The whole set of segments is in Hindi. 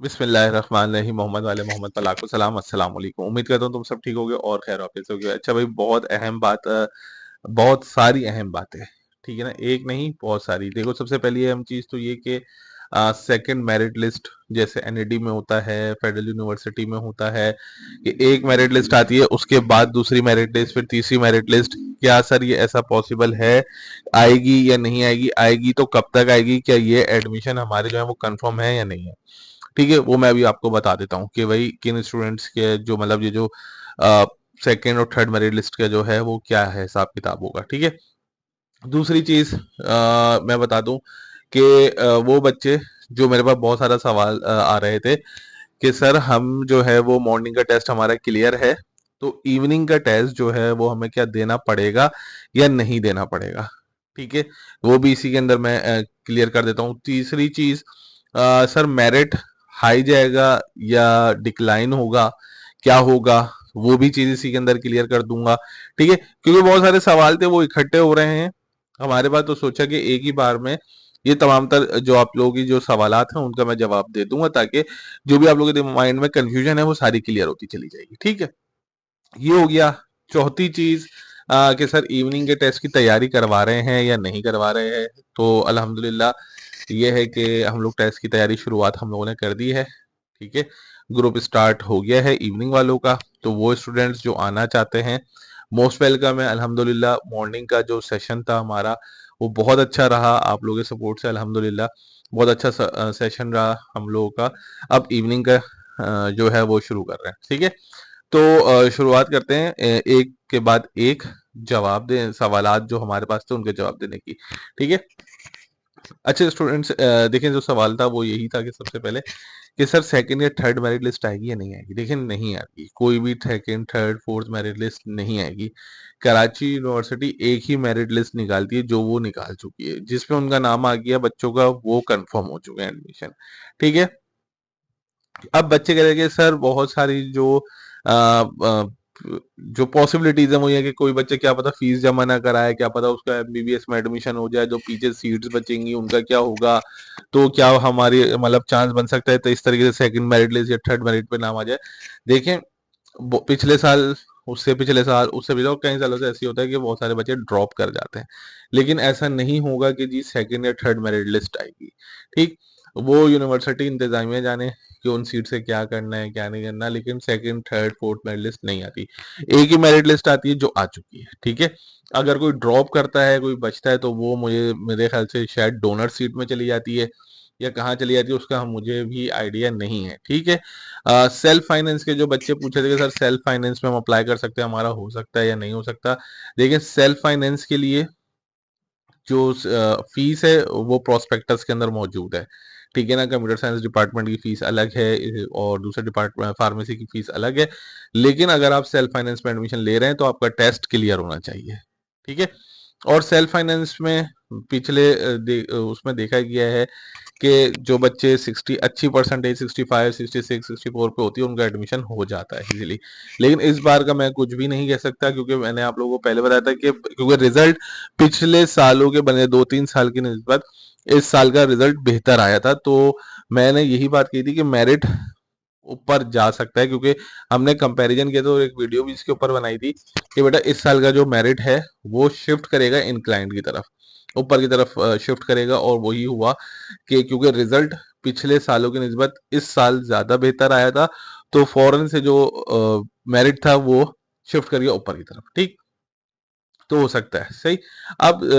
बिस्मिल्लाहिर्रहमानिर्रहीम। मोहम्मद वाले मोहम्मद पर लाखों सलाम। अस्सलाम वालेकुम। उम्मीद करता हूँ तुम सब ठीक होगे और खैर वापस होगे। अच्छा भाई, बहुत अहम बात, बहुत सारी अहम बातें, ठीक है ना, एक नहीं बहुत सारी। देखो, सबसे पहली अहम चीज तो ये कि सेकंड मेरिट लिस्ट जैसे एनईडी में होता है, फेडरल यूनिवर्सिटी में होता है कि एक मेरिट लिस्ट आती है, उसके बाद दूसरी मेरिट लिस्ट, फिर तीसरी मेरिट लिस्ट। क्या सर ये ऐसा पॉसिबल है? आएगी या नहीं आएगी? आएगी तो कब तक आएगी? क्या ये एडमिशन हमारे जो है वो कंफर्म है या नहीं है? ठीक है, वो मैं अभी आपको बता देता हूँ कि भाई किन स्टूडेंट्स के जो मतलब ये जो सेकेंड और थर्ड मेरिट लिस्ट का जो है वो क्या है हिसाब किताब होगा। ठीक है। दूसरी चीज मैं बता दूं कि वो बच्चे जो मेरे पास बहुत सारा सवाल आ रहे थे कि सर हम जो है वो मॉर्निंग का टेस्ट हमारा क्लियर है, तो इवनिंग का टेस्ट जो है वो हमें क्या देना पड़ेगा या नहीं देना पड़ेगा? ठीक है, वो भी इसी के अंदर मैं क्लियर कर देता हूँ। तीसरी चीज, सर मेरिट हाई जाएगा या डिक्लाइन होगा, क्या होगा, वो भी चीज इसी के अंदर क्लियर कर दूंगा। ठीक है, क्योंकि बहुत सारे सवाल थे वो इकट्ठे हो रहे हैं हमारे पास, तो सोचा कि एक ही बार में ये तमाम तर जो आप लोगों की जो सवालात हैं उनका मैं जवाब दे दूंगा, ताकि जो भी आप लोगों के माइंड में कंफ्यूजन है वो सारी क्लियर होती चली जाएगी। ठीक है, ये हो गया। चौथी चीज कि सर इवनिंग के टेस्ट की तैयारी करवा रहे हैं या नहीं करवा रहे हैं? तो अल्हम्दुलिल्लाह ये है कि हम लोग टेस्ट की तैयारी शुरुआत हम लोगों ने कर दी है। ठीक है, ग्रुप स्टार्ट हो गया है इवनिंग वालों का, तो वो स्टूडेंट्स जो आना चाहते हैं मोस्ट वेलकम है। अल्हम्दुलिल्लाह मॉर्निंग का जो सेशन था हमारा वो बहुत अच्छा रहा, आप लोगों के सपोर्ट से अल्हम्दुलिल्लाह बहुत अच्छा सेशन रहा हम लोगों का। अब इवनिंग का जो है वो शुरू कर रहे हैं। ठीक है, तो शुरुआत करते हैं एक के बाद एक जवाब दें सवालात जो हमारे पास थे उनके जवाब देने की। ठीक है। अच्छे स्टूडेंट्स, देखें जो सवाल था वो यही था कि सबसे पहले कि सर सेकंड या थर्ड मेरिट लिस्ट आएगी या नहीं आएगी? देखिए, नहीं आएगी, कोई भी second third fourth merit list नहीं आएगी। कराची यूनिवर्सिटी एक ही मेरिट लिस्ट निकालती है जो वो निकाल चुकी है, जिसमें उनका नाम आ गया बच्चों का, वो कंफर्म हो चुके हैं एडमिशन। ठीक है। अब बच्चे कह रहे हैं कि सर बहुत सारी आ, आ, जो पॉसिबिलिटीज है वो ये है कि कोई बच्चे क्या पता फीस जमा ना कराए, क्या पता उसका एमबीबीएस में एडमिशन हो जाए, जो पीछे सीट्स बचेंगी उनका क्या होगा? तो क्या हमारी मतलब चांस बन सकता है तो इस तरीके से सेकंड मेरिट लिस्ट या थर्ड मेरिट पे नाम आ जाए? देखें, पिछले साल, उससे पिछले साल, उससे पिछले और कई सालों से ऐसी होता है कि बहुत सारे बच्चे ड्रॉप कर जाते हैं, लेकिन ऐसा नहीं होगा कि जी सेकंड या थर्ड मेरिट लिस्ट आएगी। ठीक, वो यूनिवर्सिटी इंतजामिया जाने कि उन सीट से क्या करना है क्या नहीं करना, लेकिन second third fourth merit list नहीं आती, एक ही मेरिट लिस्ट आती है जो आ चुकी है। ठीक है, अगर कोई ड्रॉप करता है, कोई बचता है, तो वो मुझे मेरे ख्याल से शायद डोनर सीट में चली जाती है या कहाँ चली जाती है उसका मुझे भी आइडिया नहीं है। ठीक है, सेल्फ फाइनेंस के जो बच्चे पूछे थे कि सर सेल्फ फाइनेंस में हम अप्लाई कर सकते हैं, हमारा हो सकता है या नहीं हो सकता? देखिए, सेल्फ फाइनेंस के लिए जो फीस है वो प्रोस्पेक्टस के अंदर मौजूद है। ठीक है ना, कंप्यूटर साइंस डिपार्टमेंट की फीस अलग है और दूसरे डिपार्टमेंट फार्मेसी की फीस अलग है। लेकिन अगर आप सेल्फ फाइनेंस में एडमिशन ले रहे हैं तो आपका टेस्ट क्लियर होना चाहिए। ठीक है, और सेल्फ फाइनेंस में पिछले उसमें देखा गया है कि जो बच्चे 60 अच्छी परसेंटेज 65 66 64 पे होती है उनका एडमिशन हो जाता है इजीली। लेकिन इस बार का मैं कुछ भी नहीं कह सकता, क्योंकि मैंने आप लोगों को पहले बताया था कि क्योंकि रिजल्ट पिछले सालों के बने 2-3 साल की निस्बत इस साल का रिजल्ट बेहतर आया था, तो मैंने यही बात कही थी कि मेरिट ऊपर जा सकता है, क्योंकि हमने कंपैरिजन किया तो एक वीडियो भी इसके ऊपर बनाई थी कि बेटा इस साल का जो मेरिट है वो शिफ्ट करेगा इंक्लाइंट की तरफ, ऊपर की तरफ शिफ्ट करेगा, और वही हुआ कि क्योंकि रिजल्ट पिछले सालों की निस्बत इस साल ज्यादा बेहतर आया था, तो फौरन से जो मेरिट था वो शिफ्ट कर गया ऊपर की तरफ। ठीक, तो हो सकता है सही। अब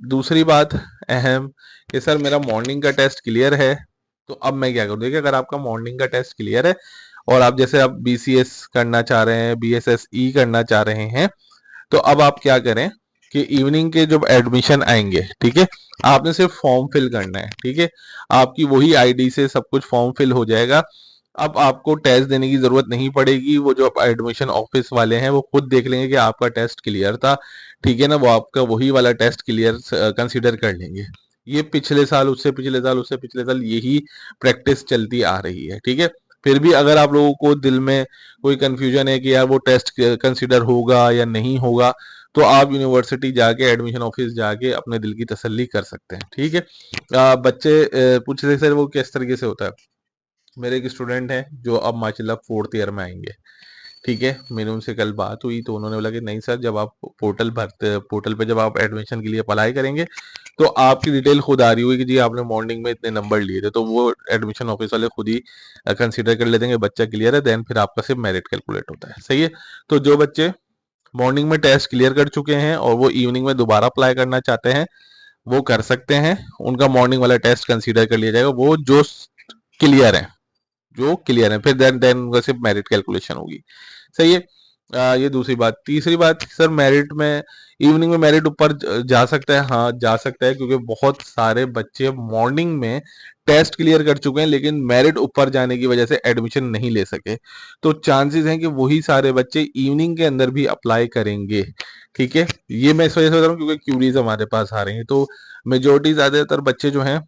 दूसरी बात अहम कि सर मेरा मॉर्निंग का टेस्ट क्लियर है, तो अब मैं क्या करूँ? देखिए, अगर आपका मॉर्निंग का टेस्ट क्लियर है और आप जैसे आप बीसीएस करना चाह रहे हैं, बीएसएसई करना चाह रहे हैं, तो अब आप क्या करें कि इवनिंग के जब एडमिशन आएंगे, ठीक है, आपने सिर्फ फॉर्म फिल करना है। ठीक है, आपकी वही आईडी से सब कुछ फॉर्म फिल हो जाएगा। अब आपको टेस्ट देने की जरूरत नहीं पड़ेगी, वो जो एडमिशन ऑफिस वाले हैं वो खुद देख लेंगे कि आपका टेस्ट क्लियर था। ठीक है ना, वो आपका वही वाला टेस्ट क्लियर कंसीडर कर लेंगे। ये पिछले साल, उससे पिछले साल, उससे पिछले साल यही प्रैक्टिस चलती आ रही है। ठीक है, फिर भी अगर आप लोगों को दिल में कोई कंफ्यूजन है कि यार वो टेस्ट कंसीडर होगा या नहीं होगा, तो आप यूनिवर्सिटी जाके एडमिशन ऑफिस जाके अपने दिल की तसल्ली कर सकते हैं। ठीक है, बच्चे पूछ रहे सर वो किस तरीके से होता है? मेरे एक स्टूडेंट हैं जो अब माशाल्लाह 4th ईयर में आएंगे। ठीक है, मेरी उनसे कल बात हुई तो उन्होंने बोला कि नहीं सर, जब आप पोर्टल पे जब आप एडमिशन के लिए अप्लाई करेंगे तो आपकी डिटेल खुद आ रही होगी कि जी आपने मॉर्निंग में इतने नंबर लिए थे, तो वो एडमिशन ऑफिस वाले खुद ही कंसीडर कर लेते हैं कि बच्चा क्लियर है, देन फिर आपका सिर्फ मेरिट कैलकुलेट होता है। सही है। तो जो बच्चे मॉर्निंग में टेस्ट क्लियर कर चुके हैं और वो इवनिंग में दोबारा अप्लाई करना चाहते हैं, वो कर सकते हैं। उनका मॉर्निंग वाला टेस्ट कंसीडर कर लिया जाएगा। वो क्लियर है जो क्लियर है फिर देन उनका सिर्फ मेरिट कैलकुलेशन होगी। सही है। ये दूसरी बात। तीसरी बात, सर मेरिट में इवनिंग में मेरिट ऊपर जा सकता है? हाँ जा सकता है, क्योंकि बहुत सारे बच्चे मॉर्निंग में टेस्ट क्लियर कर चुके हैं लेकिन मेरिट ऊपर जाने की वजह से एडमिशन नहीं ले सके, तो चांसेस हैं कि वही सारे बच्चे इवनिंग के अंदर भी अप्लाई करेंगे। ठीक है, ये मैं इस वजह से बता रहा हूँ क्योंकि क्यूरीज हमारे पास आ रही हैं। तो मेजोरिटी ज्यादातर बच्चे जो हैं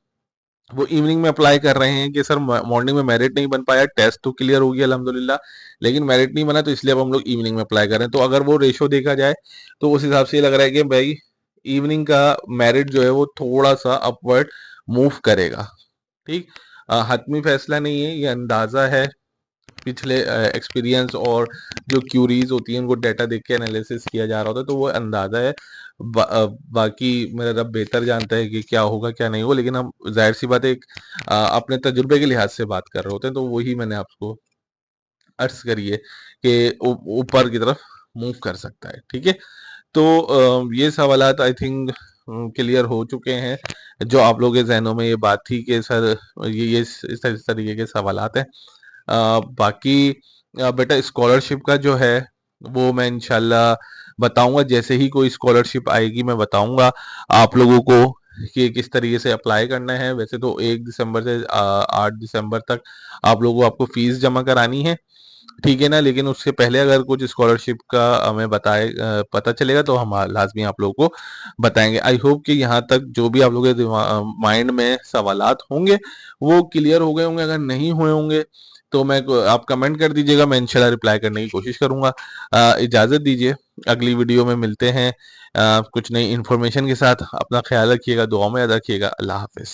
वो इवनिंग में अप्लाई कर रहे हैं कि सर मॉर्निंग में मेरिट नहीं बन पाया, टेस्ट तो क्लियर हो गया अल्हम्दुलिल्लाह, लेकिन मेरिट नहीं बना, तो इसलिए अब हम लोग इवनिंग में अप्लाई कर रहे हैं। तो अगर वो रेशो देखा जाए तो उस हिसाब से ये लग रहा है कि भाई इवनिंग का मेरिट जो है वो थोड़ा सा अपवर्ड मूव करेगा। ठीक। हतमी फैसला नहीं है, ये अंदाजा है पिछले एक्सपीरियंस और जो क्यूरीज होती हैं उनको डेटा देख के एनालिसिस किया जा रहा होता है, तो वो अंदाजा है। बाकी मेरा रब बेहतर जानता है कि क्या होगा क्या नहीं होगा, लेकिन हम जाहिर सी बात है एक अपने तजुर्बे के लिहाज से बात कर रहे होते हैं, तो वही मैंने आपको अर्ज करिए कि ऊपर की तरफ मूव कर सकता है। ठीक है। तो ये सवालात आई थिंक क्लियर हो चुके हैं। जो आप लोगों के जहनों में ये बात थी कि सर ये इस तरीके के सवालात हैं। बाकी बेटा स्कॉलरशिप का जो है वो मैं इंशाल्लाह बताऊंगा, जैसे ही कोई स्कॉलरशिप आएगी मैं बताऊंगा आप लोगों को कि किस तरीके से अप्लाई करना है। वैसे तो 1 दिसंबर से 8 दिसंबर तक आप लोगों को आपको फीस जमा करानी है। ठीक है ना, लेकिन उससे पहले अगर कुछ स्कॉलरशिप का हमें पता चलेगा तो हम लाजमी आप लोगों को बताएंगे। आई होप कि यहाँ तक जो भी आप लोगों के माइंड में सवालात होंगे वो क्लियर हो गए होंगे। अगर नहीं हुए होंगे तो आप कमेंट कर दीजिएगा, मैं इंशाल्लाह रिप्लाई करने की कोशिश करूंगा। इजाजत दीजिए, अगली वीडियो में मिलते हैं कुछ नई इन्फॉर्मेशन के साथ। अपना ख्याल रखिएगा, दुआ में याद रखिएगा। अल्लाह हाफिज।